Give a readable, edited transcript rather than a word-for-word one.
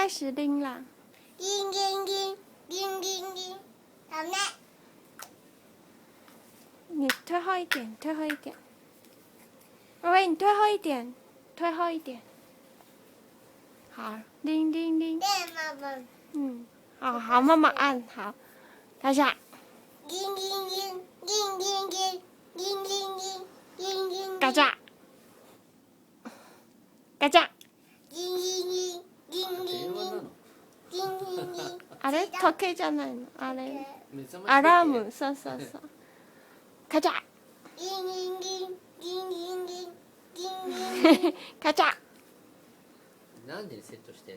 开始拎啦。铃铃铃铃铃铃，好呢。你退后一点，退后一点。喂，你退后一点，退后一点。好，铃铃铃。对，妈妈。好好，妈妈按好。等下。铃铃铃铃铃铃铃铃铃铃铃。ガチャ。ガチャ。铃铃铃铃铃铃铃铃铃。あれ時計じゃないのあれ。アラーム、そうそうそう。ガチャ。铃铃铃铃铃铃铃铃铃。ガチャ。何時にセットしてんの？